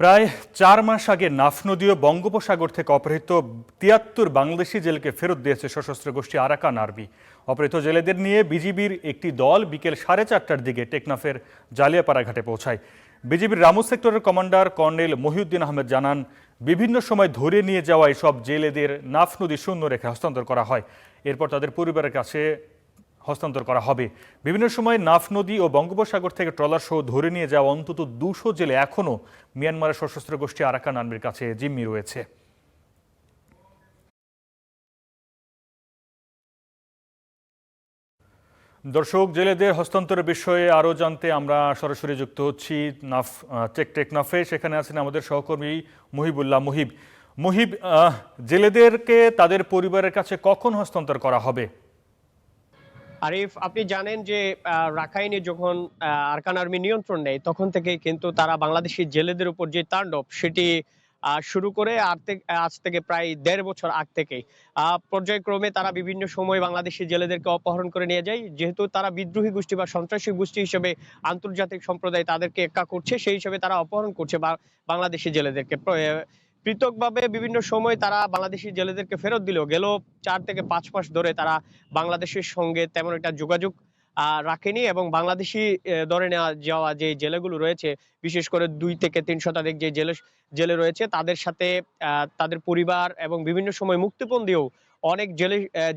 প্রায় ৪ মাস আগে নাফ নদী ও বঙ্গোপসাগর থেকে অপহৃত ৭৩ বাংলাদেশি জেলেকে ফেরত দিয়েছে সশস্ত্র গোষ্ঠী আরাকান আর্মি। অপহৃত জেলেদের নিয়ে বিজিবির একটি দল বিকেল 4:30টার দিকে টেকনাফের জালিয়াপাড়া ঘাটে পৌঁছায়। বিজিবির রামু সেক্টরের কমান্ডার কর্নেল মহিউদ্দিন আহমেদ জানান, বিভিন্ন সময় ধরে নিয়ে যাওয়া এসব জেলেদের নাফ নদী শূন্য রেখে হস্তান্তর করা হয়। এরপর তাদের পরিবারের কাছে হস্তান্তর করা হবে। বিভিন্ন সময় নাফ নদী ও বঙ্গোপসাগর থেকে ট্রলার সহ ধরে নিয়ে যাওয়া অন্তত ২০০ জেলে এখনও মিয়ানমারের সশস্ত্র গোষ্ঠী আরাকান আর্মির কাছে জিম্মি রয়েছে। দর্শক, জেলেদের হস্তান্তরের বিষয়ে আরও জানতে আমরা সরাসরি যুক্ত হচ্ছি টেকনাফে। সেখানে আছেন আমাদের সহকর্মী মুহিবুল্লাহ। মুহিব, জেলেদেরকে তাদের পরিবারের কাছে কখন হস্তান্তর করা হবে? আরিফ, আপনি জানেন যে রাখাইনে যখন আরাকান আর্মি নিয়ন্ত্রণ নেয় তখন থেকে কিন্তু তারা বাংলাদেশি জেলেদের উপর যে তাণ্ডব সেটি শুরু করে আজ থেকে প্রায় ১.৫ বছর আগ থেকেই পর্যায়ক্রমে তারা বিভিন্ন সময় বাংলাদেশি জেলেদেরকে অপহরণ করে নিয়ে যায়। যেহেতু তারা বিদ্রোহী গোষ্ঠী বা সন্ত্রাসী গোষ্ঠী হিসেবে আন্তর্জাতিক সম্প্রদায় তাদেরকে একা করছে, সেই হিসেবে তারা অপহরণ করছে বাংলাদেশি জেলেদেরকে। পৃথকভাবে বিভিন্ন সময় তারা বাংলাদেশি জেলেদেরকে ফেরত দিলেও গেল ৪ থেকে ৫ মাস ধরে তারা বাংলাদেশের সঙ্গে তেমন একটা যোগাযোগ রাখেনি, এবং বাংলাদেশি ধরে নেওয়া যাওয়া যে জেলেগুলো রয়েছে, বিশেষ করে ২ থেকে ৩ শতাধিক যে জেলে রয়েছে তাদের সাথে তাদের পরিবার এবং বিভিন্ন সময় মুক্তিপণ দিয়েও অনেক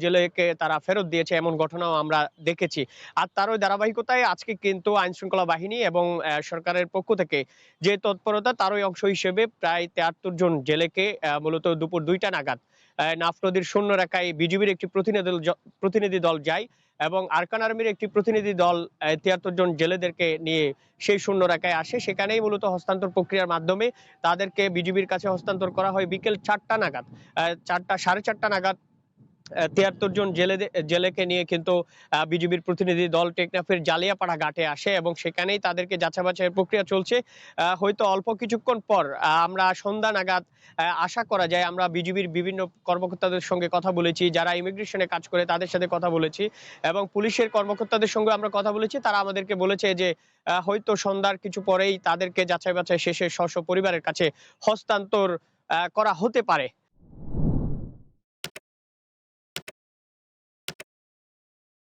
জেলেকে তারা ফেরত দিয়েছে, এমন ঘটনাও আমরা দেখেছি। আর তারই ধারাবাহিকতায় আজকে কিন্তু আইন শৃঙ্খলা বাহিনী এবং সরকারের পক্ষ থেকে যে তৎপরতা, তারই অংশ হিসেবে প্রায় ৭৩ জন জেলেকে মূলত দুপুর ২টা নাগাদ নাফ নদীর শূন্য রেখায় বিজিবির একটি প্রতিনিধি দল যায়, এবং আরাকান আর্মির একটি প্রতিনিধি দল ৭৩ জন জেলেদেরকে নিয়ে সেই শূন্য রেখায় আসে। সেখানেই মূলত হস্তান্তর প্রক্রিয়ার মাধ্যমে তাদেরকে বিজিবির কাছে হস্তান্তর করা হয় বিকেল ৪টা নাগাদ। ৪টা, ৪:৩০ নাগাদ ৭৩ জন জেলেকে নিয়ে কিন্তু বিজিবির প্রতিনিধি দল টেকনাফের জালিয়াপাড়া ঘাটে আসে, এবং সেখানেই তাদেরকে যাচাই বাছাইয়ের প্রক্রিয়া চলছে। হয়তো অল্প কিছুক্ষণ পর আমরা সন্ধ্যা নাগাদ আশা করা যায়, আমরা বিজিবির বিভিন্ন কর্মকর্তাদের সঙ্গে কথা বলেছি, যারা ইমিগ্রেশনে কাজ করে তাদের সাথে কথা বলেছি, এবং পুলিশের কর্মকর্তাদের সঙ্গে আমরা কথা বলেছি। তারা আমাদেরকে বলেছে যে হয়তো সন্ধ্যার কিছু পরেই তাদেরকে যাচাই বাছাই শেষে স্ব পরিবারের কাছে হস্তান্তর করা হতে পারে।